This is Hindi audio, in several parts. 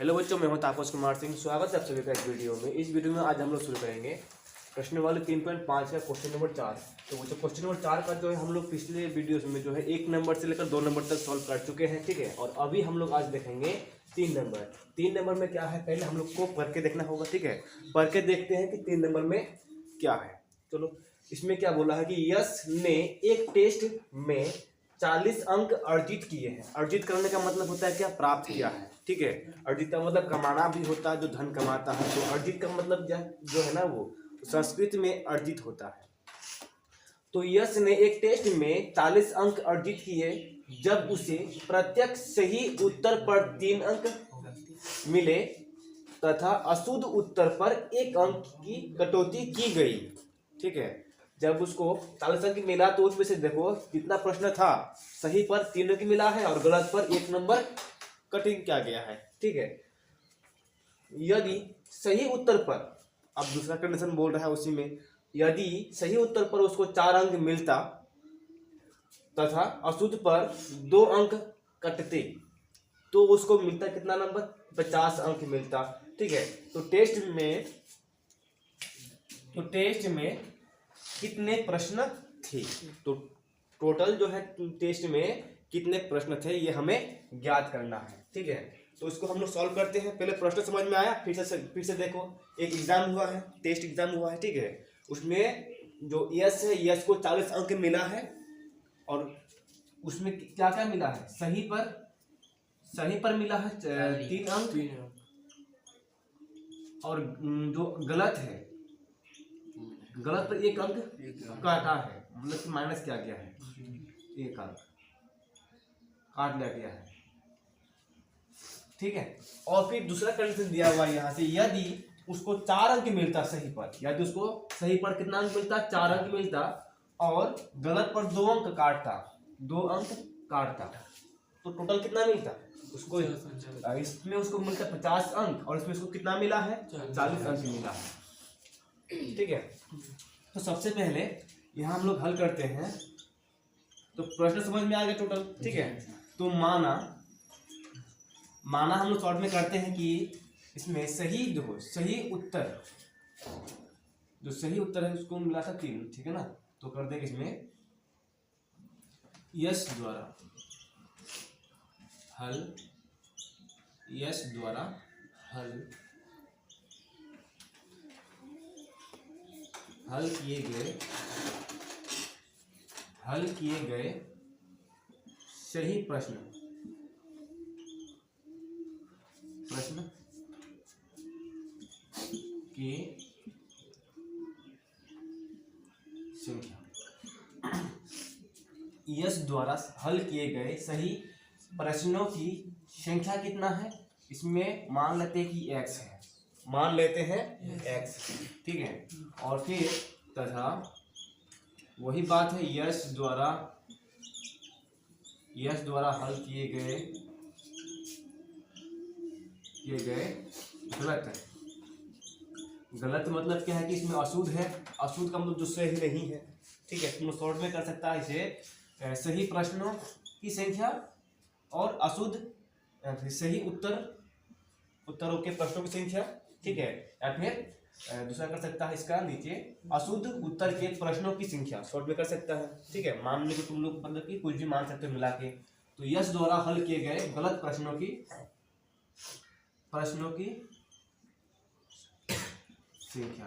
हेलो बच्चों, मैं हूं तापस कुमार सिंह। स्वागत है आप सभी का इस वीडियो में। इस वीडियो में आज हम लोग शुरू करेंगे प्रश्न वाले 3.5 का क्वेश्चन नंबर 4। तो क्वेश्चन नंबर 4 का जो है हम लोग पिछले वीडियोस में जो है 1 नंबर से लेकर 2 नंबर तक सॉल्व कर चुके हैं, ठीक है। और अभी हम लोग आज देखेंगे 3 नंबर। 3 नंबर में क्या है पहले हम लोग को पढ़ के देखना होगा, ठीक है। पढ़ के देखते हैं कि 3 नंबर में क्या है। चलो, इसमें क्या बोला है कि यश ने एक टेस्ट में 40 अंक अर्जित किए हैं। अर्जित करने का मतलब होता है क्या, प्राप्त किया है, ठीक है। अर्जित का मतलब कमाना भी होता है, जो धन कमाता है। तो अर्जित का मतलब जो है ना, वो संस्कृत में अर्जित होता है। तो यश ने एक टेस्ट में 40 अंक अर्जित किए जब उसे प्रत्येक सही उत्तर पर 3 अंक मिले तथा अशुद्ध उत्तर पर 1 अंक की कटौती की गई, ठीक है। जब उसको 40 अंक मिला तो उसमें से देखो कितना प्रश्न था, सही पर 3 अंक मिला है और गलत पर 1 नंबर कटिंग किया गया है, ठीक है। यदि सही उत्तर पर, अब दूसरा कंडीशन बोल रहा है उसी में, यदि सही उत्तर पर उसको 4 अंक मिलता तथा अशुद्ध पर 2 अंक कटते तो उसको मिलता कितना नंबर, 50 अंक मिलता, ठीक है। तो टेस्ट में कितने प्रश्न थे, तो टोटल जो है टेस्ट में कितने प्रश्न थे ये हमें ज्ञात करना है, ठीक है। तो इसको हम लोग सॉल्व करते हैं। पहले प्रश्न समझ में आया, फिर से देखो। एक एग्जाम हुआ है, टेस्ट एग्जाम हुआ है, ठीक है। उसमें जो यश है, यश को 40 अंक मिला है और उसमें क्या क्या मिला है, सही पर मिला है 3 अंक और जो गलत है, गलत पर 1 अंक काटा है, मतलब कि माइनस किया गया है, 1 अंक काट लिया गया है, ठीक है। और फिर दूसरा कंडीशन दिया हुआ है यहाँ से, यदि उसको 4 अंक मिलता सही पर, यदि उसको सही पर कितना अंक मिलता, 4 अंक मिलता और गलत पर 2 अंक काटता, 2 अंक काटता, तो टोटल कितना मिलता उसको, इसमें उसको मिलता 50 अंक और इसमें उसको कितना मिला है, 40 अंक मिला है, ठीक है। तो सबसे पहले यहाँ हम लोग हल करते हैं। तो प्रश्न समझ में आ गया टोटल, ठीक है। तो माना हम लोग शॉर्ट में करते हैं कि इसमें सही उत्तर, जो सही उत्तर है उसको मिला था 3, ठीक है ना। तो कर देंगे इसमें यश द्वारा हल किए गए सही प्रश्न की संख्या। यश द्वारा हल किए गए सही प्रश्नों की संख्या कितना है, इसमें मान लेते हैं कि x है, मान लेते हैं x, ठीक है। और फिर तथा वही बात है, यश द्वारा हल किए गए गलत मतलब क्या है कि इसमें अशुद्ध है, अशुद्ध का मतलब जो सही नहीं है, ठीक है। तुम शॉर्ट में कर सकता है इसे सही प्रश्नों की संख्या और अशुद्ध सही उत्तरों के प्रश्नों की संख्या, ठीक है। या फिर दूसरा कर सकता है इसका नीचे अशुद्ध उत्तर के प्रश्नों की संख्या, शॉर्ट में कर सकता है, ठीक है। मान लो कि तुम लोग मतलब कि कुछ भी मान सकते हो मिला के। तो यश द्वारा हल किए गए गलत प्रश्नों की संख्या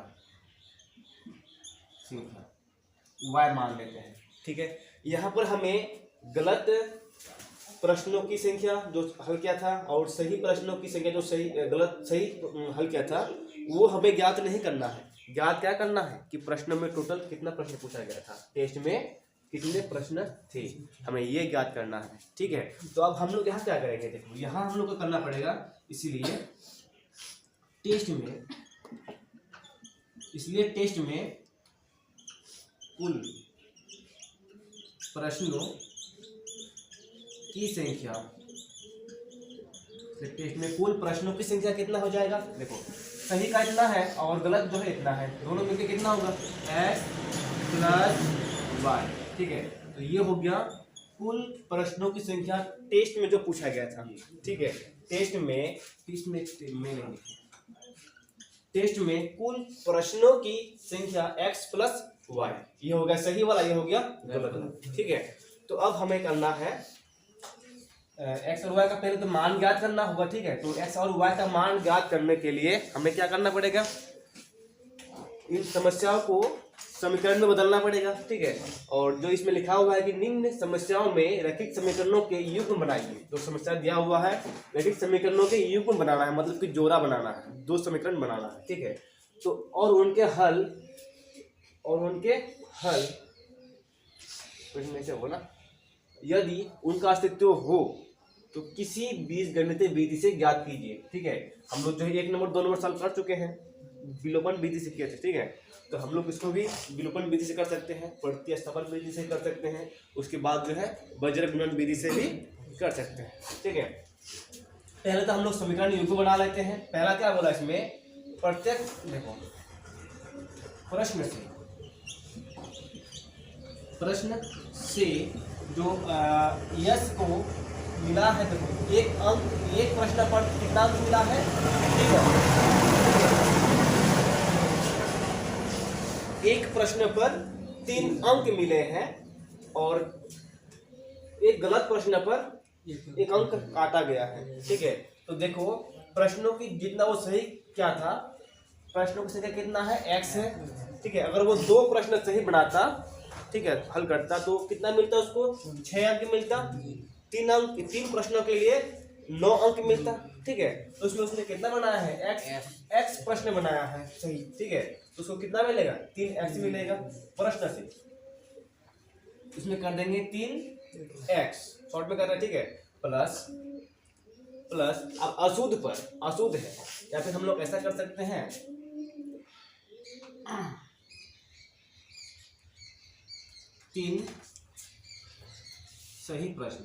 y मान लेते हैं, ठीक है। यहाँ पर हमें गलत प्रश्नों की संख्या जो हल किया था और सही प्रश्नों की संख्या जो सही हल किया था वो हमें ज्ञात नहीं करना है। ज्ञात क्या करना है कि प्रश्नों में टोटल कितना प्रश्न पूछा गया था, टेस्ट में कितने प्रश्न थे, हमें ये ज्ञात करना है, ठीक है। तो अब हम लोग यहाँ क्या करेंगे, देखो यहाँ हम लोग को करना पड़ेगा, इसलिए टेस्ट में कुल प्रश्नों की संख्या, टेस्ट में कुल प्रश्नों की संख्या कितना हो जाएगा, देखो सही का इतना है और गलत जो है इतना है, दोनों मिलकर कितना होगा x + y, ठीक है। तो ये हो गया कुल प्रश्नों की संख्या टेस्ट में जो पूछा गया था, ठीक है। टेस्ट में कुल प्रश्नों की संख्या x प्लस वाई, ये हो गया सही वाला, ये हो गया गलत वाला। ठीक है, तो अब हमें करना है x और y का पहले तो मान ज्ञात करना होगा। ठीक है, तो x और y का मान ज्ञात करने के लिए हमें क्या करना पड़ेगा, इन समस्याओं को समीकरण में बदलना पड़ेगा। ठीक है, और जो इसमें लिखा हुआ है कि निम्न समस्याओं में रैखिक समीकरणों के युग्म बनाइए, जो समस्या दिया हुआ है रैखिक समीकरणों के युग्म बनाना है, मतलब कि जोड़ा बनाना है, दो समीकरण बनाना है। ठीक है, तो और उनके हल में से हो ना, यदि उनका अस्तित्व हो तो किसी बीजगणितीय विधि से ज्ञात कीजिए। ठीक है, हम लोग जो है 1 नंबर 2 नंबर सॉल्व कर चुके हैं, विलोपन विधि से किए थे। ठीक है, तो हम लोग इसको भी विलोपन विधि से कर सकते हैं, प्रतिस्थापन विधि से कर सकते हैं, उसके बाद जो है वज्र गुणन विधि से भी कर सकते हैं। ठीक है, पहले तो हम लोग समीकरण युग्म बना लेते हैं। पहला क्या बोला इसमें, प्रत्येक देखो प्रश्न से जो यश को मिला है, देखो एक अंक, एक प्रश्न पर कितना अंक मिला है। ठीक है, एक प्रश्न पर 3 अंक मिले हैं और एक गलत प्रश्न पर 1 अंक काटा गया है। ठीक है, तो देखो प्रश्नों की जितना वो सही क्या था, प्रश्नों की संख्या कितना है, x है। ठीक है, अगर वो 2 प्रश्न सही बनाता, ठीक है, हल करता, तो कितना मिलता उसको, 6 अंक मिलता। 3 प्रश्नों के लिए 9 अंक मिलता। ठीक है, तो उसने कितना बनाया है, x प्रश्न बनाया है सही। ठीक है, तो उसको कितना मिलेगा, 3x मिलेगा प्रश्न से। इसमें कर देंगे 3x, शॉर्ट में कर रहे हैं। ठीक है, प्लस अब अशुद्ध है, या फिर हम लोग ऐसा कर सकते हैं, 3 सही प्रश्न,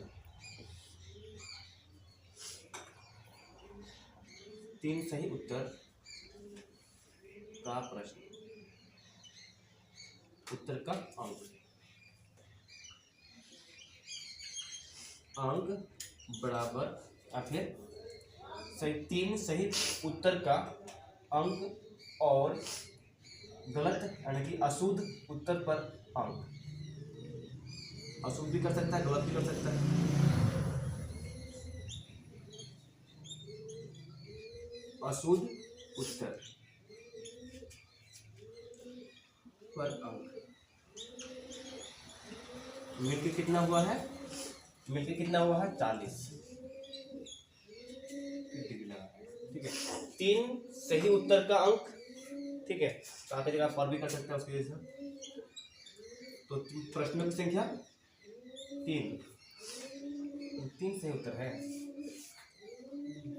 3 सही उत्तर का प्रश्न, उत्तर का अंक बराबर, या फिर सही 3 सही उत्तर का अंक और गलत यानी कि अशुद्ध उत्तर पर अंक। अशुद्ध भी कर सकता है, गलत भी कर सकता है। अशुद्ध उत्तर पर अंक मिलके कितना हुआ है, 40। ठीक है, 3 सही उत्तर का अंक। ठीक है, तो आगे जगह पर भी कर सकते हैं उसकी वजह से। तो प्रश्नों की संख्या 3 सही उत्तर है,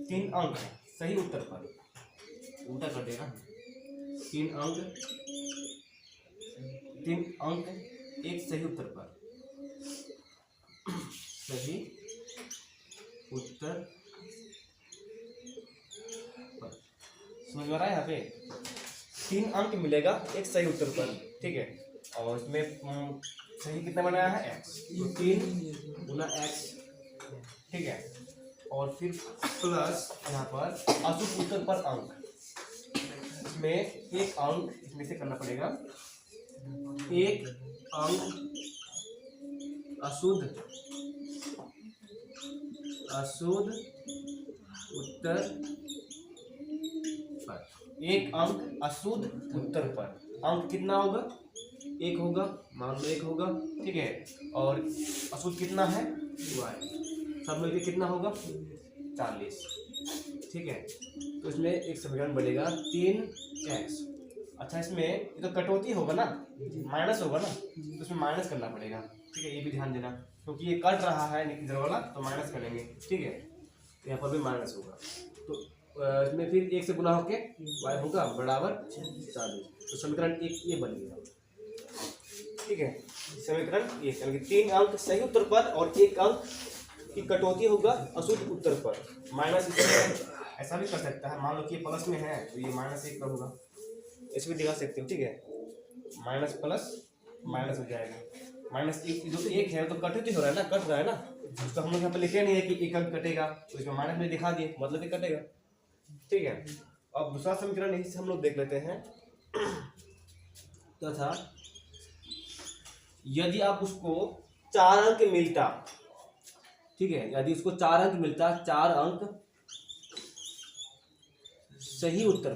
3 अंक सही उत्तर पर, उल्टा कर देगा, 3 अंक एक सही उत्तर पर, सही उत्तर पर। समझ में आ रहा है, यहाँ पे 3 अंक मिलेगा एक सही उत्तर पर। ठीक है, और इसमें सही कितना बनाया है, x, तो 3 गुना x। ठीक है, और फिर प्लस यहाँ पर अशुद्ध उत्तर पर अंक, इसमें 1 अंक इसमें से करना पड़ेगा, 1 अंक अशुद्ध उत्तर पर, 1 अंक अशुद्ध उत्तर पर। अंक कितना होगा, 1 होगा, मान लो 1 होगा। ठीक है, और अशुद्ध कितना है, y, सब मिलकर कितना होगा, 40। ठीक है, तो इसमें एक समीकरण बनेगा 3x। अच्छा, इसमें ये तो कटौती होगा ना, माइनस होगा ना, तो इसमें माइनस करना पड़ेगा। ठीक है, ये भी ध्यान देना, क्योंकि ये कट रहा है इधर वाला, तो माइनस करेंगे। ठीक है, तो यहाँ पर भी माइनस होगा, तो इसमें फिर 1 से गुना होके y होगा बराबर 40। तो समीकरण 1 ये बन गया। ठीक है, समीकरण 1 यानी कि 3 अंक सही उत्तर पर और 1 अंक की कटौती होगा अशुद्ध उत्तर पर। माइनस ऐसा भी कर सकता है, मान लो कि ये प्लस में है तो ये -1 पर होगा, ऐसे भी दिखा सकते हो। ठीक है, माइनस प्लस माइनस हो जाएगा, -1 जो तो 1 है तो कटौती हो रहा है ना, कट रहा है ना, उसको हम लोग यहाँ पे लिखे नहीं है कि एक अंक कटेगा, तो इसमें माइनस में दिखा दिए, मतलब ये कटेगा। ठीक है, अब दूसरा समीकरण यही से हम लोग देख लेते हैं। तो था यदि आप उसको 4 अंक मिलता, ठीक है, यदि उसको 4 अंक मिलता, 4 अंक सही उत्तर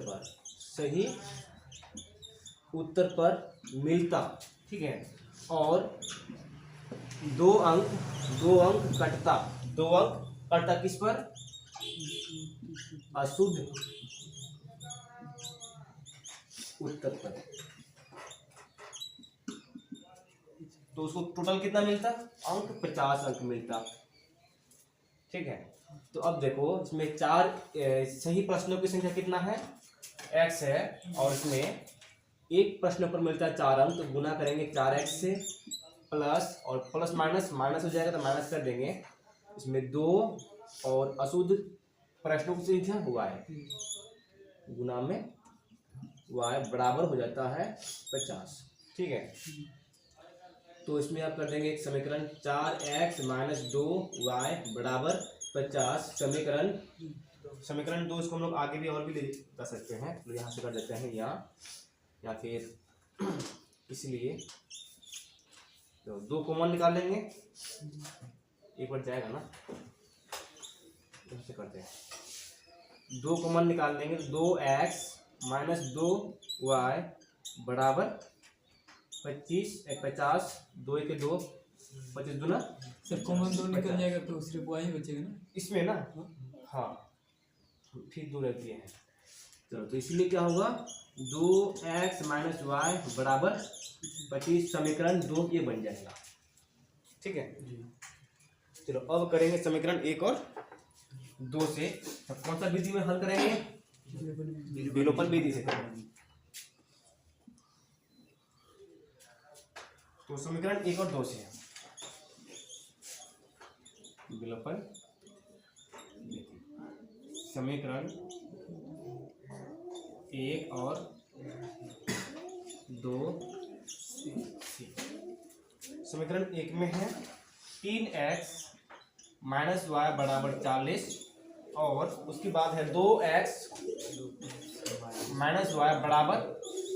पर मिलता, ठीक है, और 2 अंक कटता, 2 अंक कटता किस पर? अशुद्ध उत्तर पर। तो उसको टोटल कितना मिलता? अंक 50 अंक मिलता। ठीक है, तो अब देखो इसमें 4 सही प्रश्नों की संख्या कितना है? x है, और इसमें एक प्रश्न पर मिलता है 4 अंक, तो गुना करेंगे 4x से, प्लस और प्लस माइनस माइनस हो जाएगा तो माइनस कर देंगे, इसमें 2 और अशुद्ध प्रश्नों की संख्या y गुना में y बराबर हो जाता है 50। ठीक है, तो इसमें आप कर देंगे एक समीकरण 4x - 2y बराबर 50। समीकरण 2 इसको हम लोग आगे भी और भी ले कर सकते हैं, तो यहाँ से कर देते हैं यहाँ, या फिर इसलिए तो 2 कॉमन निकाल लेंगे, एक बार जाएगा ना, ऐसे करते हैं, 2 कॉमन निकाल देंगे तो 2x - 2y बराबर 25 50, 2 के 2 25 दूना सब कॉमन 2 निकल जाएगा तो सिर्फ y ही बचेगा ना इसमें ना। हाँ, फिर 2 रहती है। चलो, तो इसलिए क्या होगा, 2x - y बराबर 25, समीकरण 2 ये बन जाएगा। ठीक है, चलो अब करेंगे समीकरण 1 और 2 से। तो कौन सा विधि में हल करेंगे? विलोपन विधि से करेंगे। तो समीकरण 1 और 2 से विलोपन समीकरण 1 और 2 से। समीकरण 1 में है 3x - y बराबर 40, और उसके बाद है 2x - y बराबर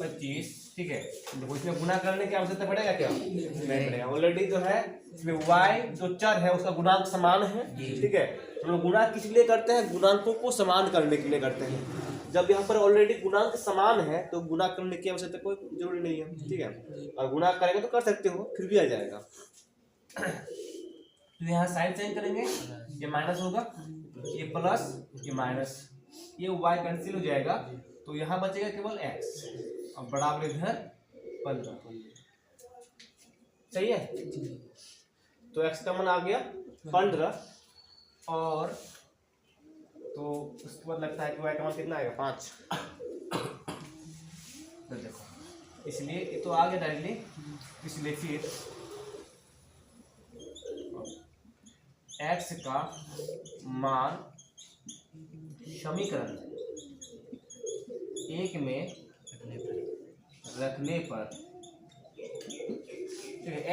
25। ठीक है, तो इसमें गुना करने की आवश्यकता पड़ेगा क्या? नहीं पड़ेगा, ऑलरेडी जो है इसमें y जो चर है उसका गुणांक समान है। ठीक है, हम लोग गुणा किस लिए करते हैं? गुणांकों को समान करने के लिए करते हैं। जब यहाँ पर ऑलरेडी गुणांक समान है तो गुणा करने की आवश्यकता कोई जरूरी नहीं है। ठीक है, और गुणा करेंगे तो कर सकते हो, फिर भी आ जाएगा। तो यहाँ साइन चेंज करेंगे, ये माइनस होगा, ये प्लस, ये माइनस, ये y कैंसिल हो जाएगा, तो यहाँ बचेगा केवल x, अब बराबर इधर 15। सही है, तो x का मान आ गया 15, और तो उसके बाद लगता है कि y का मान कितना आएगा? 5। तो देखो, इसलिए ये तो आ गया डायरेक्टली, इसलिए फिर x का मान समीकरण 1 में रखने पर,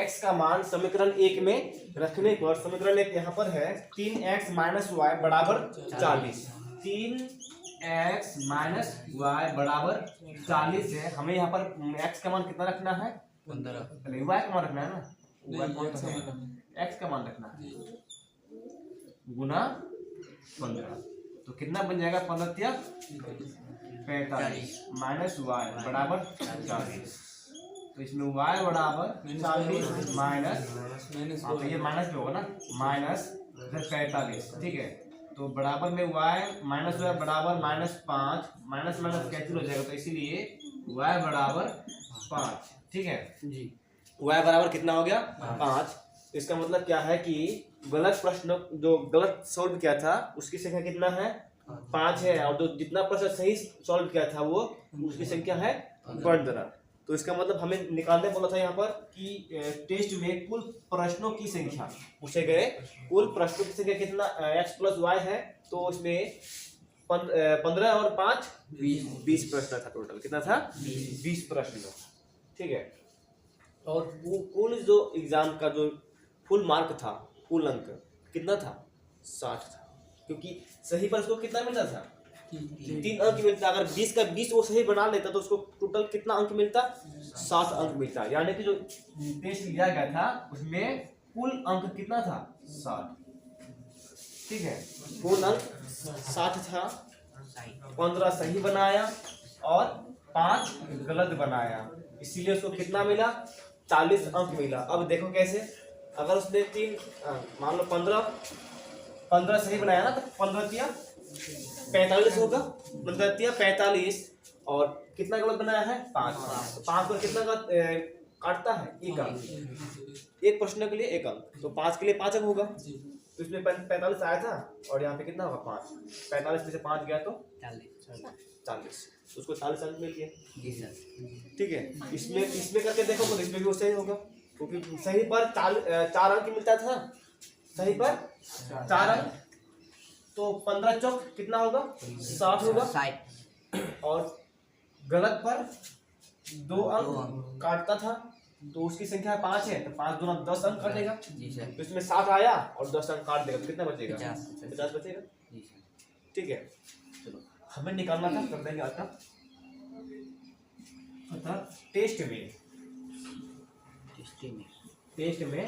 x का मान समीकरण 1 में रखने पर, समीकरण 1 यहाँ पर है 3x - y बराबर 40। 3x - y बराबर 40 है, हमें यहाँ पर x का मान कितना रखना है? 15। y का मान रखना है ना, x का मान रखना है गुना 15, तो कितना बन जाएगा? 15 × 45 माइनस y बराबर 40। तो इसमें y बराबर 40 माइनस, तो ये माइनस में होगा ना, माइनस 45। ठीक है, तो बराबर में y माइनस y बराबर -5, माइनस माइनस कैंसिल हो जाएगा, तो इसीलिए y बराबर 5। ठीक है जी, y बराबर कितना हो गया? 5। इसका मतलब क्या है कि गलत प्रश्न जो गलत सॉल्व किया था उसकी संख्या कितना है? 5 है, और जो जितना प्रश्न सही सॉल्व किया था वो उसकी संख्या है 15। तो इसका मतलब हमें निकालने बोला था यहाँ पर कि टेस्ट में कुल प्रश्नों की संख्या पूछे गए, कुल प्रश्नों की संख्या कितना x + y है, तो इसमें 15 और 5 20 प्रश्न था। टोटल कितना था? 20 प्रश्न। ठीक है, और कुल जो एग्जाम का जो फुल मार्क था, कुल अंक कितना था 60 था, क्योंकि सही पर उसको कितना मिलता था 3 3 अंक मिलता। अगर 20 का 20 वो सही बना लेता तो उसको टोटल कितना अंक मिलता 60 अंक मिलता। यानी कि जो टेस्ट लिया गया था उसमें कुल अंक कितना था 60। ठीक है, कुल अंक 60 था, 15 सही बनाया और 5 गलत बनाया, इसीलिए उसको कितना मिला 40 अंक मिला। अब देखो कैसे, अगर उसने मान लो 15 सही बनाया ना तो 15 किया 45 होगा, 15 किया 45 और कितना गलत बनाया है 5। 5 पर कितना काटता है 1 अंक, एक प्रश्न के लिए 1 अंक, तो 5 के लिए 5 अंक होगा। तो इसमें 45 आया था और यहाँ पे कितना होगा 5, 45 में से 5 गया तो 40, तो उसको 40 अंक मिल गया। ठीक है, इसमें करके देखो तो इसमें भी वो सही होगा, क्योंकि सही पर 4 अंक मिलता था, सही पर 4 अंक, तो 15 चौक कितना होगा 60 होगा, और गलत पर 2 अंक काटता था, तो उसकी संख्या 5 है, तो 5 दूना 10 अंक काटेगा। तो इसमें 60 आया और 10 अंक काट देगा तो कितना बचेगा 50 बचेगा। ठीक है, चलो हमें निकालना था, कर देंगे अतः टेस्ट में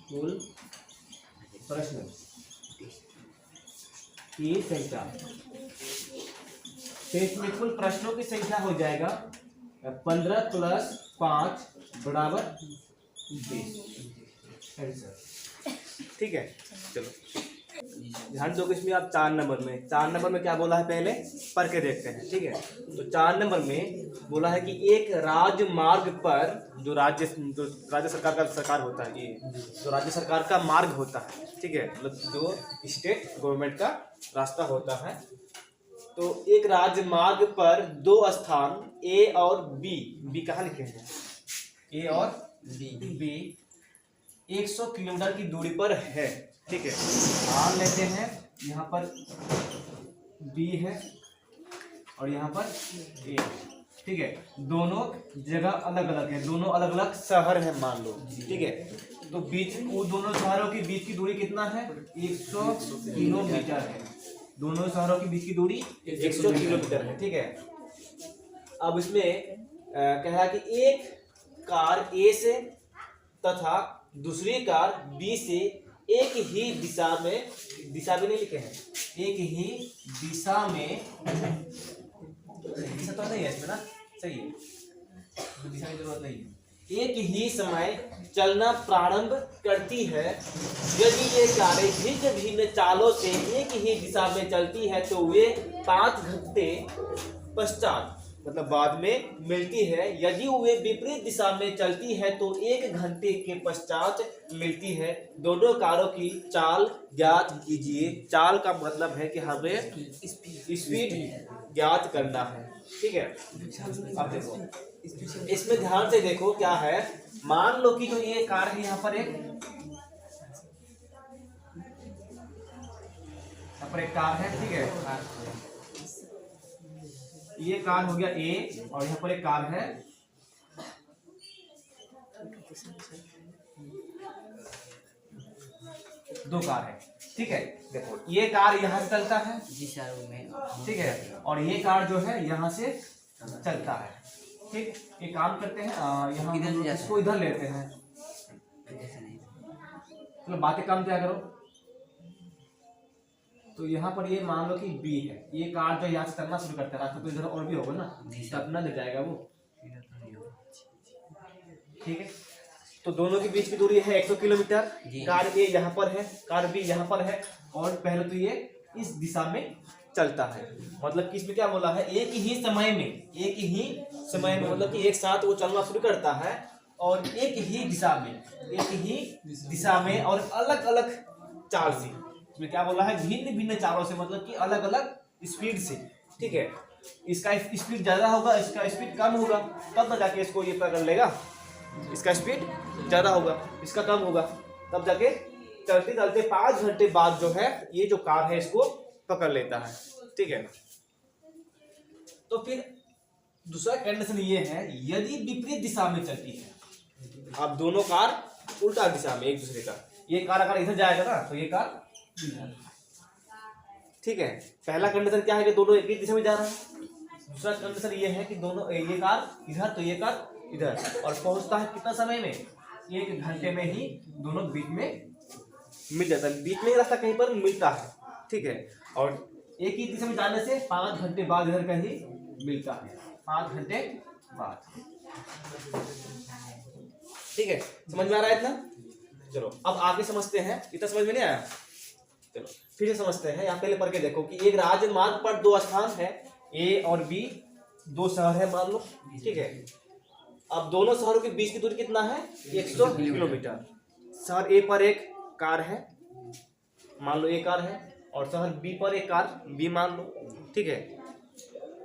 कुल प्रश्न की संख्या, टेस्ट में कुल प्रश्नों की संख्या हो जाएगा 15 + 5 = 20। ठीक है, चलो ध्यान दो कि इसमें आप 4 नंबर में क्या बोला है पहले पढ़ के देखते हैं। ठीक है, तो 4 नंबर में बोला है कि एक राजमार्ग पर, जो राज्य सरकार होता है, ये जो राज्य सरकार का मार्ग होता है, ठीक है, मतलब जो स्टेट गवर्नमेंट का रास्ता होता है, तो एक राजमार्ग पर 2 स्थान ए और बी कहाँ लिखे हैं, ए और बी 100 किलोमीटर की दूरी पर है। ठीक है, मान लेते हैं यहाँ पर बी है और यहाँ पर ए। ठीक है, दोनों जगह अलग अलग है, दोनों अलग अलग शहर है मान लो। ठीक है, तो वो दोनों शहरों के बीच की दूरी कितना है 100 किलोमीटर है, दोनों शहरों के बीच की दूरी 100 किलोमीटर है। ठीक है, अब इसमें कहा कि एक कार ए से तथा दूसरी कार बी से एक ही दिशा में नहीं लिखे हैं, एक ही दिशा में, दिशा तो नहीं है इसमें ना, सही है, दिशा की जरूरत नहीं है, एक ही समय चलना प्रारंभ करती है। यदि ये कारें भिन्न भिन्न चालों से एक ही दिशा में चलती है तो वे 5 घंटे पश्चात, मतलब बाद में मिलती है। यदि वे विपरीत दिशा में चलती है तो 1 घंटे के पश्चात मिलती है। दोनों कारों की चाल ज्ञात कीजिए। चाल का मतलब है कि हमें स्पीड ज्ञात करना है। ठीक है, अब देखो इसमें ध्यान से देखो क्या है, मान लो कि जो ये कार है यहाँ पर एक कार है। ठीक है, ये कार हो गया ए और यहाँ पर एक कार है, दो कार है। ठीक है, देखो ये कार यहाँ से चलता है, ठीक है, और ये कार जो है यहाँ से चलता है। ठीक, एक काम करते हैं, यहाँ इसको इधर लेते हैं, चलो बातें कम क्या करो। तो यहाँ पर ये मान लो कि बी है, ये कार जो यहाँ से चलना शुरू करता है, रास्ता तो इधर और भी होगा ना, तब ना ले जाएगा वो। ठीक है, तो दोनों के बीच की दूरी है 100 किलोमीटर। कार ए यहाँ पर है, कार बी यहाँ पर है, और पहले तो ये इस दिशा में चलता है। मतलब कि इसमें क्या बोला है, एक ही समय में मतलब कि एक साथ वो चलना शुरू करता है और एक ही दिशा में और अलग अलग चाल से। इसमें क्या बोला है, भिन्न भिन्न चालों से, मतलब कि अलग अलग स्पीड से। ठीक है, इसका स्पीड ज्यादा होगा, इसका स्पीड कम होगा, तब जाके इसको ये पकड़ लेगा। इसका स्पीड ज्यादा होगा, इसका कम होगा, तब जाके चलते चलते 5 घंटे बाद जो है ये जो कार है इसको पकड़ लेता है। ठीक है, तो फिर दूसरा कंडीशन ये है, यदि विपरीत दिशा में चलती है, अब दोनों कार उल्टा दिशा में एक दूसरे का, ये कार अगर इधर जाएगा ना तो ये कार, ठीक है। पहला कंडीशन क्या है कि दोनों एक ही दिशा में जा रहा है। दूसरा कंडीशन ये है कि दोनों, ये कार इधर तो ये कार इधर, और पहुंचता है कितना समय में, 1 घंटे में ही दोनों बीच में मिल जाता है, बीच में ही रास्ता कहीं पर मिलता है, ठीक है। और एक ही दिशा में जाने से 5 घंटे बाद इधर कहीं मिलता है, 5 घंटे बाद, ठीक है। समझ में आ रहा है इतना? चलो अब आगे समझते हैं। इतना समझ में नहीं आया? चलो फिर से समझते हैं। यहाँ पहले पढ़ के देखो कि एक राजमार्ग पर 2 स्थान है, ए और बी, 2 शहर है मान लो, ठीक है। अब दोनों शहरों के बीच की दूरी कितना है? 100 किलोमीटर। शहर ए पर एक कार है, मान लो ए कार है, और शहर बी पर एक कार बी मान लो, ठीक है।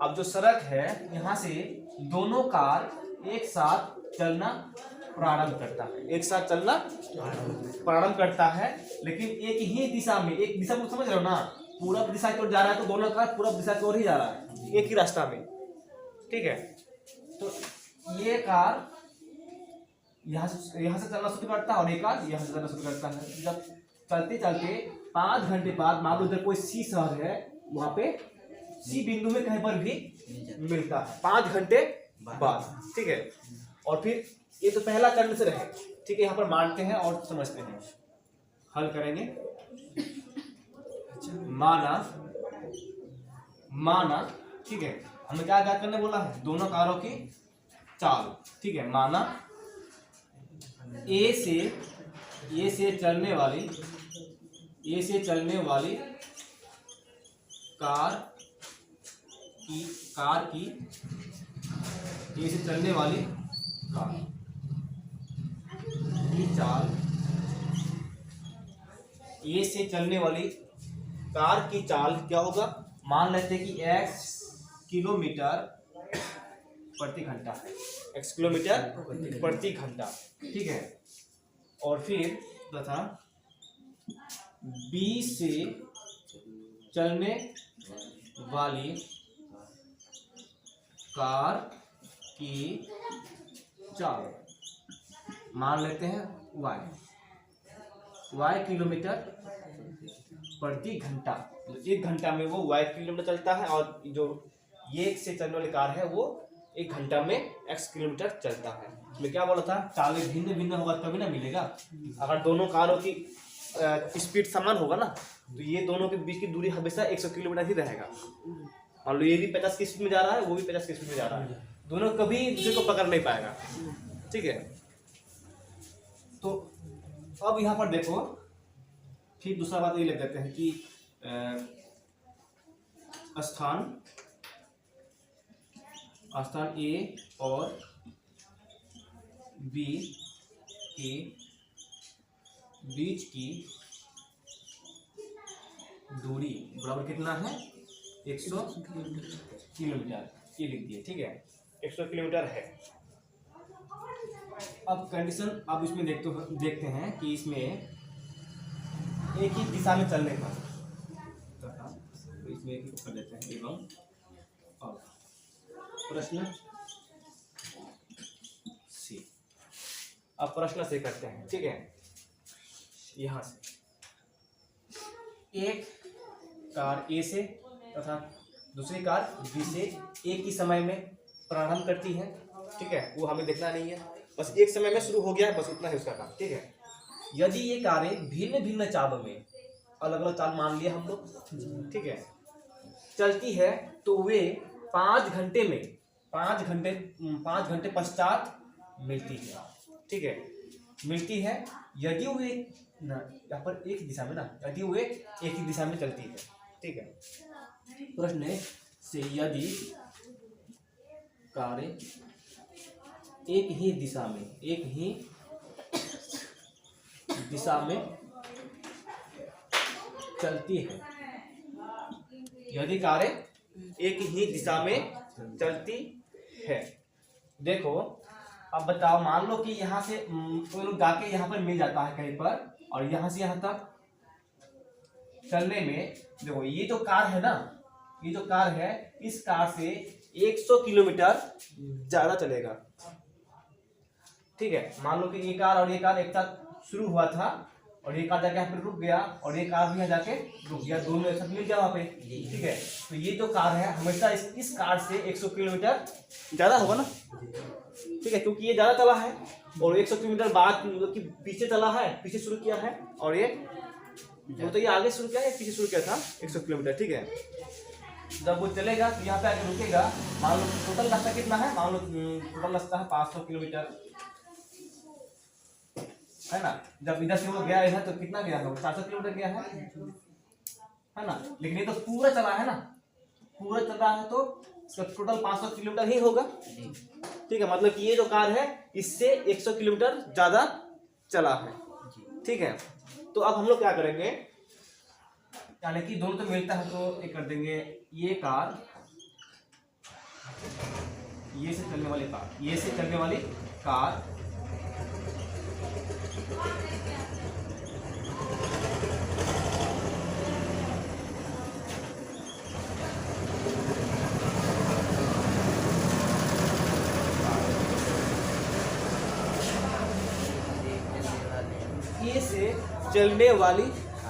अब जो सड़क है यहाँ से दोनों कार एक साथ चलना प्रारंभ करता है, एक साथ चलना प्रारंभ करता है, लेकिन एक ही दिशा में, एक दिशा में, समझ रहे हो ना, पूरब दिशा की ओर जा रहा है तो दोनों कार पूरब दिशा की ओर ही जा रहा है, एक ही रास्ता में, ठीक है। तो ये कार यहाँ से चलना शुरू करता है और एक कार यहाँ से चलना शुरू करता है। जब चलते चलते 5 घंटे बाद मान लो इधर कोई सी शहर है, वहां पे सी बिंदु में कहीं पर भी मिलता है 5 घंटे बाद, ठीक है। और फिर ये तो पहला कंडीशन है, ठीक है। यहाँ पर मानते हैं और समझते हैं, हल करेंगे। माना, ठीक है। हमें क्या ज्ञात करने बोला है? दोनों कारों की चाल, ठीक है। माना ए से चलने वाली कार की ए से चलने वाली कार की चाल, ए से चलने वाली कार की चाल क्या होगा? मान लेते हैं कि x किलोमीटर प्रति घंटा है, x किलोमीटर प्रति घंटा, ठीक है। और फिर तथा B से चलने वाली कार की चाल मान लेते हैं y किलोमीटर प्रति घंटा, 1 घंटा में वो y किलोमीटर चलता है, और जो ये से चलने वाली कार है वो 1 घंटा में x किलोमीटर चलता है। मैं क्या बोला था? चालें भिन्न भिन्न होगा तभी ना मिलेगा। अगर दोनों कारों की स्पीड समान होगा ना, तो ये दोनों के बीच की दूरी हमेशा 100 किलोमीटर ही रहेगा। मान लो ये भी 50 की स्पीड में जा रहा है, वो भी 50 की स्पीड में जा रहा है, दोनों कभी दूसरे को पकड़ नहीं पाएगा, ठीक है। तो अब यहाँ पर देखो, फिर दूसरा बात ये लिख देते हैं कि स्थान ए और बी के बीच की दूरी बराबर कितना है? 100 किलोमीटर, ये लिख दिए, ठीक है। 100 किलोमीटर है। अब कंडीशन, अब इसमें देखते हैं कि इसमें एक ही दिशा में चलने का, तो इसमें एक ही कर देते हैं। एवं अब प्रश्न सी, अब प्रश्न से करते हैं, ठीक है। यहां से एक कार ए से तथा दूसरी कार बी से एक ही समय में प्रारंभ करती है, ठीक है। वो हमें देखना नहीं है, बस एक समय में शुरू हो गया है, बस उतना ही उसका काम, ठीक है। यदि ये कारें भिन्न भिन्न चालों में, अलग अलग चाल मान लिया हम लोग, ठीक है, चलती है, तो वे 5 घंटे पश्चात मिलती है, ठीक है, मिलती है। यदि वे ना यहाँ पर एक दिशा में ना, यदि वे एक ही दिशा में चलती है, ठीक है। प्रश्न से यदि कारें एक ही दिशा में चलती है, यदि कारें एक ही दिशा में चलती है। देखो अब बताओ, मान लो कि यहाँ से कोई लोग जाके यहाँ पर मिल जाता है कहीं पर, और यहाँ से यहाँ तक चलने में, देखो ये जो कार है ना, ये जो कार है, इस कार से 100 किलोमीटर ज्यादा चलेगा, ठीक है। मान लो कि ये कार और ये कार एक साथ शुरू हुआ था और ये कार जाके यहाँ पे रुक गया और ये कार भी यहाँ जाके रुक गया, दोनों एक साथ मिल गया वहाँ पे। ठीक है, तो ये जो कार है हमेशा इस कार से 100 किलोमीटर ज़्यादा होगा ना। ठीक है, क्योंकि ये ज़्यादा चला है और 100 किलोमीटर बाद मतलब कि पीछे चला है, पीछे शुरू किया है, और ये तो ये आगे शुरू किया है, पीछे शुरू किया था 100 किलोमीटर। ठीक है, जब वो चलेगा तो यहाँ पे आके रुकेगा। मान लो टोटल रास्ता कितना है, मान लो टोटल रास्ता है 500 किलोमीटर, है ना। जब इधर से वो गया इधर तो कितना गया है, 400 किलोमीटर गया है ना। लेकिन ये तो पूरा चला है ना, पूरा चल रहा है तो इसका टोटल 500 किलोमीटर ही होगा। ठीक है, मतलब कि ये जो कार है इससे 100 किलोमीटर ज्यादा चला है। ठीक है, तो अब हम लोग क्या करेंगे, यानी कि दोनों तो मिलता है तो एक कर देंगे, ये कार, ये से चलने वाली कार, ये से चलने वाली कार ये से चलने वाली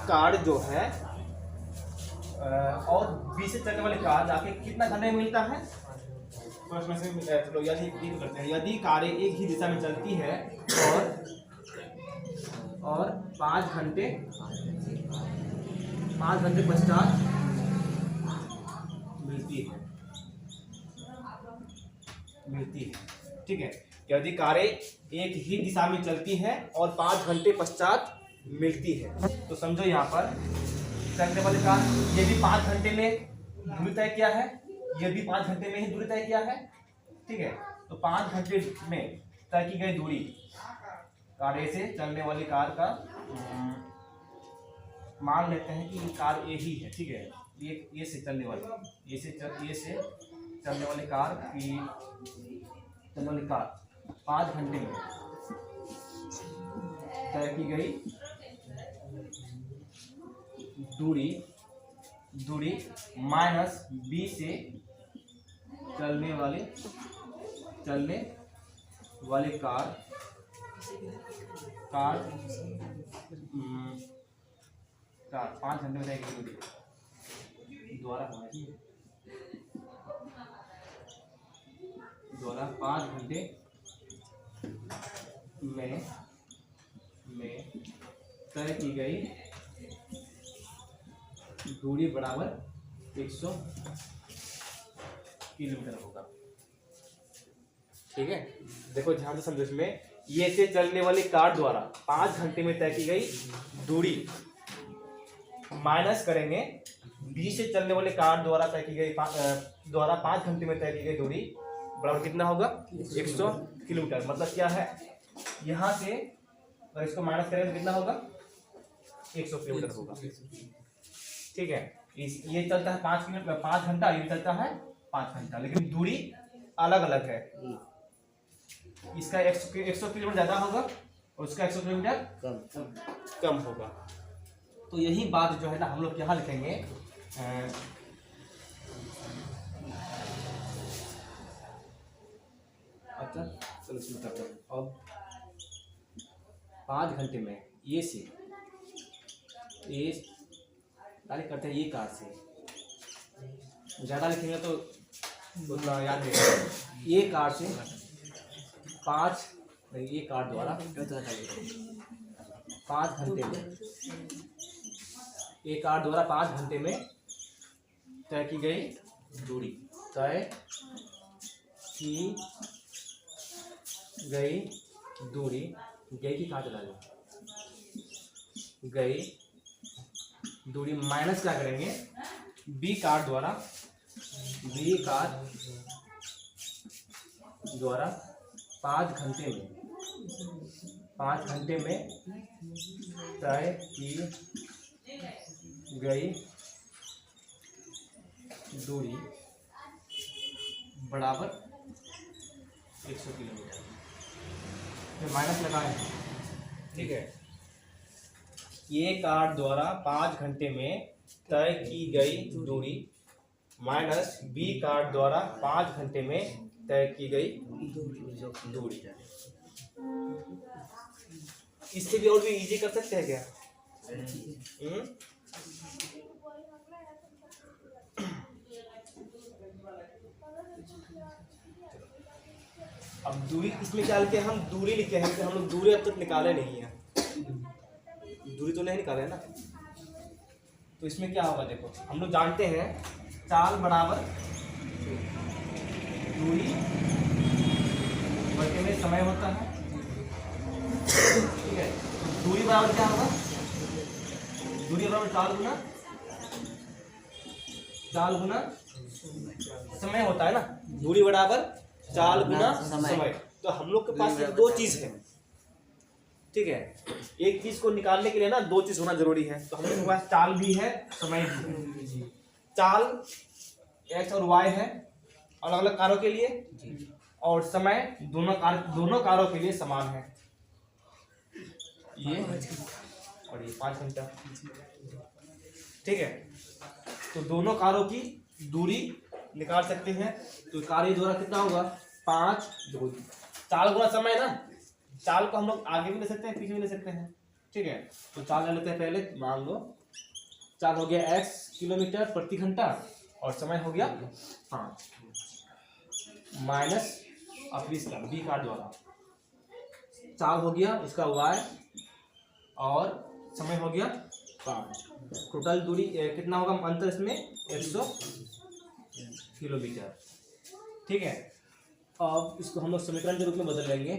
कार जो है और बी से चलने वाली कार जाके कितना घंटे में मिलता है। फर्स्ट में से चलो यदि करते हैं, यदि कारें एक ही दिशा में चलती है और 5 घंटे पश्चात मिलती है। ठीक है, यदि कारें एक ही दिशा में चलती हैं और 5 घंटे पश्चात मिलती है, तो समझो यहाँ पर चलने वाली कार ये भी 5 घंटे में दूरी तय किया है, ये भी 5 घंटे में ही दूरी तय किया है। ठीक है, तो 5 घंटे में तय की गई दूरी कार ए से चलने वाली कार का मान लेते हैं कि कार ए ही है। ठीक है, ये से चलने वाली, ये से चलने वाली कार की 5 घंटे में तय की गई दूरी माइनस बी से चलने वाली कार 5 घंटे में तय की दूरी द्वारा 5 घंटे में तय की गई दूरी बराबर 100 किलोमीटर होगा। ठीक है, देखो ध्यान से समझो, इसमें ये से चलने वाली कार द्वारा 5 घंटे में तय की गई दूरी माइनस करेंगे बी से चलने वाली कार द्वारा तय की गई 5 घंटे में तय की गई दूरी बराबर कितना होगा, 100 किलोमीटर। मतलब क्या है, यहाँ से अगर इसको माइनस करेंगे तो कितना होगा, 100 किलोमीटर होगा। ठीक है, ये चलता है 5 घंटा, ये चलता है 5 घंटा, लेकिन दूरी अलग अलग है। इसका 100 किलोमीटर ज्यादा होगा और उसका 100 किलोमीटर कम होगा। तो यही बात जो है ना हम लोग यहाँ लिखेंगे, अच्छा चलो शुरू करते हैं। अब 5 घंटे में ये से करते हैं, ये कार से ज़्यादा लिखेंगे तो उतना याद नहीं। ये कार से 5 ये कार द्वारा 5 घंटे में, एक कार द्वारा 5 घंटे में तय की गई दूरी, तय की गई दूरी, गई की कहाँ चला गया, गई दूरी माइनस क्या करेंगे, बी कार द्वारा 5 घंटे में तय की गई दूरी बराबर 100 किलोमीटर। फिर माइनस लगाएं। ठीक है, ये कार द्वारा 5 घंटे में तय की गई दूरी माइनस बी कार द्वारा 5 घंटे में तय की गई दूरी। इससे भी और भी इजी कर सकते हैं क्या? अब दूरी इसमें क्या लिखे हम दूरी लिखे हैं कि हम लोग दूरी अब तक निकाले नहीं है, दूरी तो नहीं निकाले है ना। तो इसमें क्या होगा देखो, हम लोग जानते हैं चाल बराबर दूरी बटे में समय होता है, ठीक है। तो दूरी बराबर क्या होगा, दूरी बराबर चाल गुना समय होता है ना। दूरी बराबर चाल गुना समय। तो हम लोग के पास दो चीज है, ठीक है। एक चीज को निकालने के लिए ना दो चीज होना जरूरी है। तो हम लोग के पास चाल भी है, समय भी है। चाल x और y है अलग अलग कारों के लिए, और समय दोनों कारों के लिए समान है, ये और ये 5 घंटा, ठीक है। तो दोनों कारों की दूरी निकाल सकते हैं। तो कार्य द्वारा कितना होगा 5 2 चाल गुना समय ना। चाल को हम लोग आगे भी ले सकते हैं, पीछे भी ले सकते हैं, ठीक है। तो चाल ले लेते हैं पहले। मान लो चाल हो गया x किलोमीटर प्रति घंटा और समय हो गया 5 माइनस अब इसका b का द्वारा चाल हो गया इसका y और समय हो गया 5। टोटल दूरी कितना होगा अंतर इसमें 100 किलोमीटर, ठीक है। अब इसको हम लोग समीकरण के रूप में बदल लेंगे।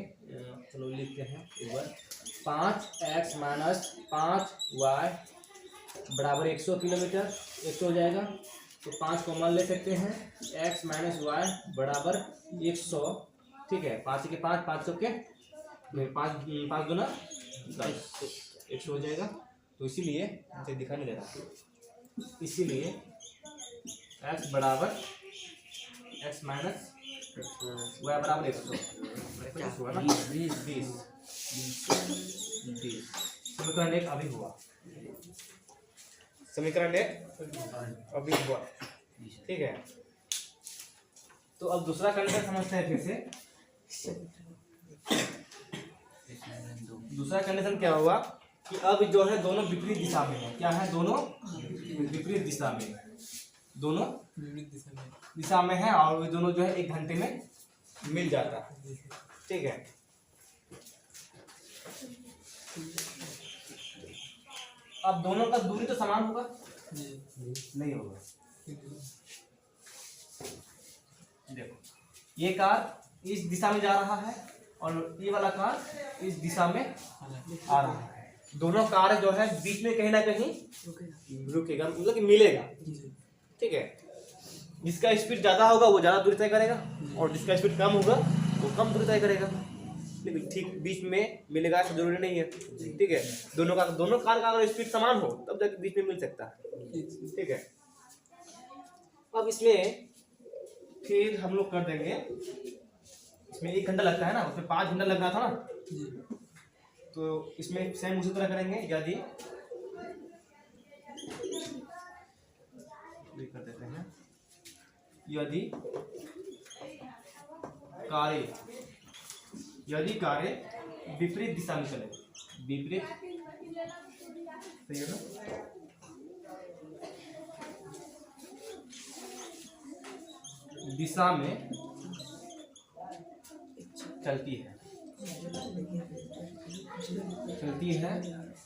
चलो लिखते हैं एक बार। 5x माइनस 5y बराबर 100 किलोमीटर, 100 हो जाएगा। तो 5 को मान ले सकते हैं, x माइनस वाई बराबर 100, ठीक है। 5 के 5 500 के 5 गुना 10 100 हो जाएगा। तो इसीलिए मुझे दिखा नहीं दे रहा, इसीलिए x बराबर x माइनस y बराबर 100 हुआ ना 20। समीकरण 1 अभी हुआ, समीकरण 1 अभी हुआ, ठीक है। तो अब दूसरा कंडीशन समझते हैं फिर से। दूसरा कंडीशन क्या हुआ कि अब जो है दोनों विपरीत दिशा में है। क्या है, दोनों विपरीत दिशा में, दोनों दिशा में है और वे दोनों जो है 1 घंटे में मिल जाता है, ठीक है। अब दोनों का दूरी तो समान होगा, नहीं होगा। देखो ये कार इस दिशा में जा रहा है और ये वाला कार इस दिशा में आ रहा है। दोनों कार जो है बीच में कहीं ना कहीं रुकेगा, मतलब कि मिलेगा, ठीक है। जिसका स्पीड ज्यादा होगा वो ज्यादा दूरी तय करेगा और जिसका स्पीड कम होगा वो कम दूरी तय करेगा, लेकिन ठीक बीच में मिलेगा ऐसा जरूरी नहीं है, ठीक है। दोनों कार का अगर स्पीड समान हो तब जाके बीच में मिल सकता है, ठीक है। अब इसमें फिर हम लोग कर देंगे, इसमें 1 घंटा लगता है ना, उसमें 5 घंटा लग रहा था ना। तो इसमें सेम उसी तरह करेंगे। यदि कर देते हैं, यदि कारें विपरीत दिशा में चले, विपरीत सही है ना, दिशा में चलती है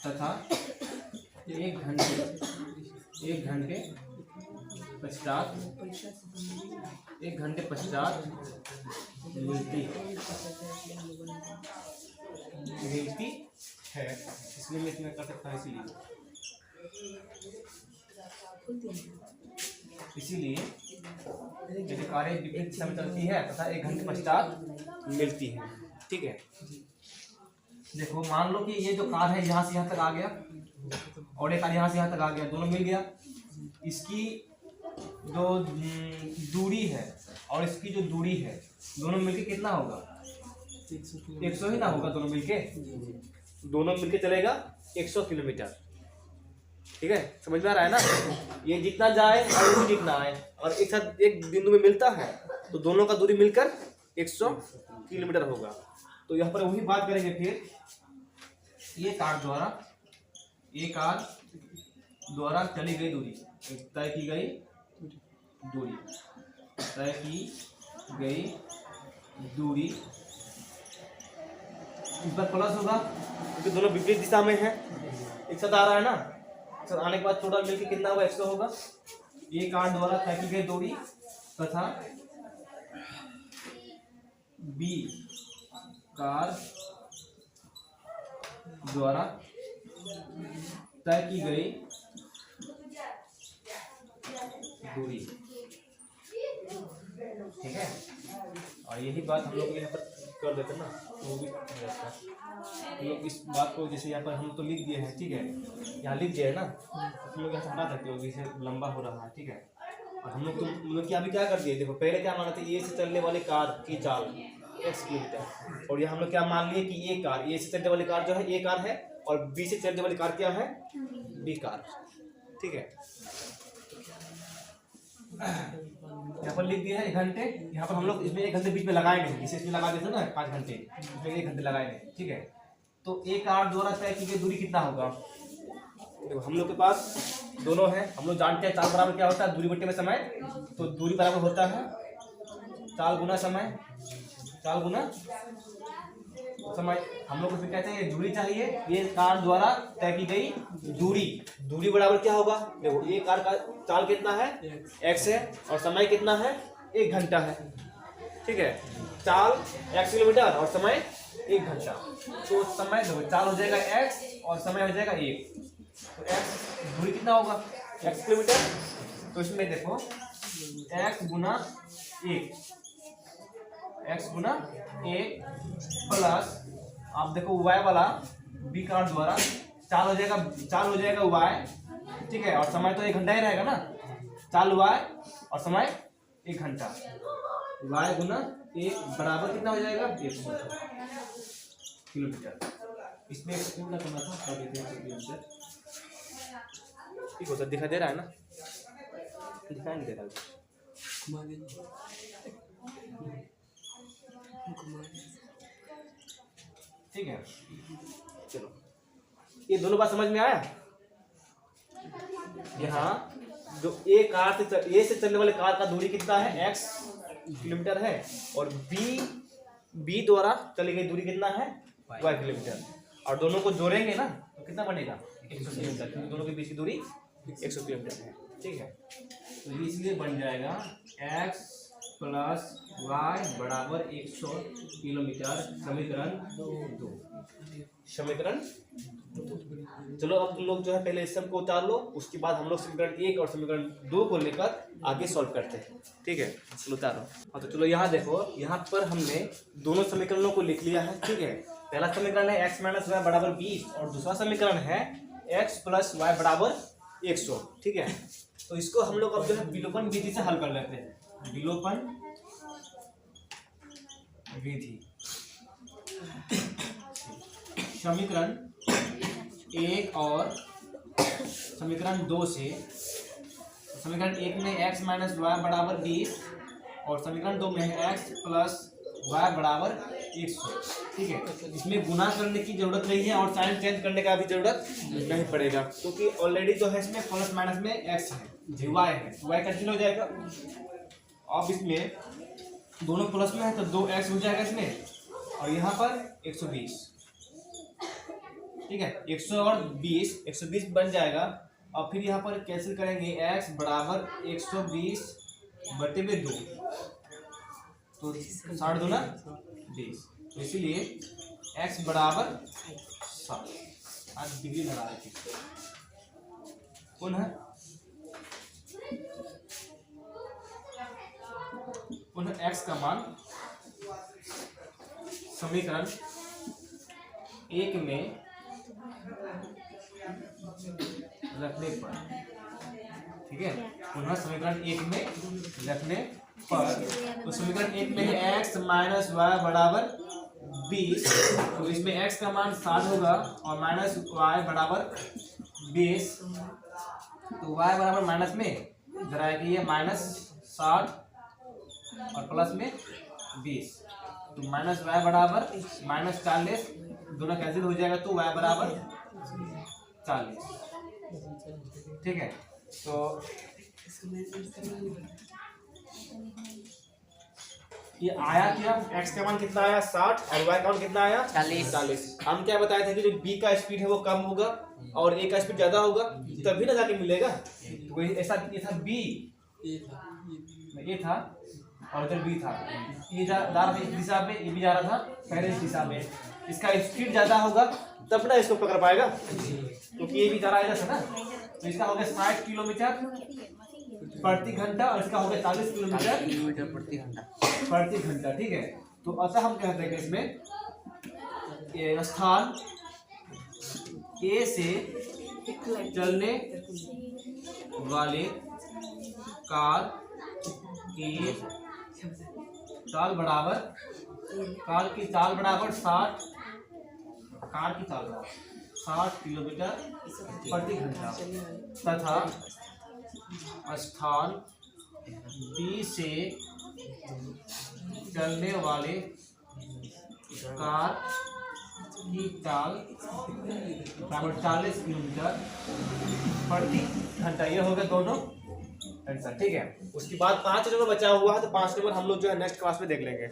तथा 1 घंटे पश्चात मिलती है, इसलिए मैं इसमें कर सकता हूँ। इसीलिए यदि कारें विपरीत दिशा में चलती है तथा 1 घंटे पश्चात मिलती है, ठीक है। देखो मान लो कि ये जो कार है यहाँ से यहाँ तक आ गया और एक कार यहाँ से यहाँ तक आ गया, दोनों मिल गया। इसकी जो दूरी है और इसकी जो दूरी है दोनों मिलके कितना होगा 100 ही ना होगा। दोनों मिलके चलेगा 100 किलोमीटर, ठीक है। समझ में आ रहा है ना, ये जितना जाए और ये जितना आए और एक साथ एक बिंदु में मिलता है तो दोनों का दूरी मिलकर 100 किलोमीटर होगा। तो यहाँ पर वही बात करेंगे फिर, ये कार द्वारा एक कार द्वारा चली गई दूरी, तय की गई दूरी, तय की गई दूरी, इस पर प्लस होगा क्योंकि दोनों विपरीत दिशा में है, एक साथ आ रहा है ना। सर आने के बाद टोटल मिलकर कितना होगा 100 होगा। एक कार द्वारा तय की गई दूरी तथा बी कार द्वारा तय की गई दूरी, ठीक है। और यही बात हम लोग यहाँ पर कर देते ना तो वो भी हो जाता है। हम लोग इस बात को जैसे यहाँ पर हम तो लिख दिए हैं, ठीक है, यहाँ लिख दिया है ना, हम लोग यहाँ हटा सकते हो, जैसे लंबा हो रहा है, ठीक है। और हम लोग क्या अभी क्या कर दिए, देखो पहले क्या माना था, ए से चलने वाली कार की चाल x किलोमीटर, और ये हम लोग क्या मान लिए कि ये कार, ए से चलने वाली कार जो है ए कार है, और बी से चलने वाली कार क्या है, बी कार, ठीक है। यहाँ पर लिख दिया है 1 घंटे, यहाँ पर हम लोग इसमें 1 घंटे बीच में लगाए नहीं, इसे इसमें लगा देते ना 5 घंटे, इसमें 1 घंटे लगाए नहीं, ठीक है। तो एक कार द्वारा तय की गई दूरी कितना होगा, देखो हम लोग के पास दोनों है, हम लोग जानते हैं चाल बराबर क्या होता है, दूरी बट्टे में समय, तो दूरी बराबर होता है चाल गुना समय, चाल गुना समय। हम लोग उसमें कहते हैं दूरी चाहिए, ये कार द्वारा तय की गई दूरी, दूरी बराबर क्या होगा, देखो ये कार का चाल कितना है x है, और समय कितना है 1 घंटा है, ठीक है। चाल x किलोमीटर और समय 1 घंटा, तो समय देखो चाल हो जाएगा x और समय हो जाएगा 1, तो x दूरी कितना होगा x किलोमीटर, तो इसमें देखो x गुना 1, x गुना 1 प्लस आप देखो y वाला b कार द्वारा चाल हो जाएगा y, ठीक है, और समय तो 1 घंटा ही रहेगा ना, चाल y और समय 1 घंटा, y गुना 1 बराबर कितना हो जाएगा 100 किलोमीटर। इसमें कितना करना था, ठीक हो सर, दिखा दे रहा है ना, दिखाई नहीं दे रहा ठीक है। चलो ये दोनों बात समझ में आया। यहाँ जो ए से चलने वाले कार का दूरी कितना है x किलोमीटर है, और बी द्वारा चली गई दूरी कितना है y किलोमीटर, और दोनों को जोड़ेंगे ना तो कितना बनेगा 100 किलोमीटर, क्योंकि दोनों के बीच की दूरी 100 किलोमीटर है, ठीक है। तो इसलिए बन जाएगा x प्लस y बराबर 100 किलोमीटर, समीकरण 2, समीकरण 2। चलो अब तुम लोग जो है पहले इस सब को उतार लो, उसके बाद हम लोग समीकरण 1 और समीकरण 2 को लेकर आगे सॉल्व करते हैं, ठीक है। चलो उतारो। हाँ तो चलो यहाँ देखो, यहाँ पर हमने दोनों समीकरणों को लिख लिया है, ठीक है। पहला समीकरण है x माइनस वाई बराबर 20, और दूसरा समीकरण है x प्लस वाई बराबर 100, ठीक है। तो इसको हम लोग अब जो है विलोपन विधि से हल कर लेते हैं, विलोपन विधि। समीकरण 1 और समीकरण 2 से, समीकरण 1 में x माइनस वाई बराबर 20 और समीकरण 2 में x प्लस वाई बराबर 100, ठीक है। इसमें गुना करने की जरूरत नहीं है और साइन चेंज करने का भी जरूरत नहीं पड़ेगा, क्योंकि ऑलरेडी जो है इसमें प्लस माइनस में x है, y है, y कैंसिल हो जाएगा। अब इसमें दोनों प्लस में है तो 2x हो जाएगा इसमें, और यहाँ पर 120, ठीक है। 100 और 20, 120 बन जाएगा, और फिर यहाँ पर कैंसिल करेंगे x बराबर 120 बटे में 2, तो 60 दूना 20, तो इसीलिए x बराबर 60। आज डिग्री लगा रहे थे पुनः x का मान समीकरण 1 में रखने पर, ठीक है। पुनः समीकरण 1 में रखने पर, तो समीकरण 1 में है x माइनस वाई बराबर 20, तो इसमें x का मान 60 होगा और माइनस वाई बराबर 20, तो y बराबर माइनस में इधर आएगी ये माइनस 60 और प्लस में 20, तो माइनस वाई बराबर माइनस 40, दोनों कैंसिल हो जाएगा, तो y बराबर 40। ठीक है, तो ये आया क्या, x का मान कितना आया 60 और y का मान कितना आया 40। हम क्या बताए थे कि जो b का स्पीड है वो कम होगा और a का स्पीड ज्यादा होगा, तभी ना जाके मिलेगा। तो वही ऐसा ये था b, ये था और इधर b था, ये जा रहा था इस दिशा में, ये भी जा रहा था पहले इस दिशा में। इसका स्पीड ज्यादा होगा तब ना इसको पकड़ पाएगा, क्योंकि ये भी जा रहा है इधर से ना। तो इसका हो गया 60 किलोमीटर प्रति घंटा और इसका हो गया 40 किलोमीटर प्रति घंटा। ठीक है, तो अतः हम कहते हैं कि इसमें ये स्थान ए से चलने वाले कार की चाल बराबर 60 किलोमीटर प्रति घंटा तथा स्थान बी से चलने वाले कार की चाल बराबर 40 किलोमीटर प्रति घंटा। ये हो गया दोनों आंसर। ठीक है, उसके बाद 5 नंबर बचा हुआ है, तो 5 नंबर हम लोग जो है नेक्स्ट क्लास में देख लेंगे।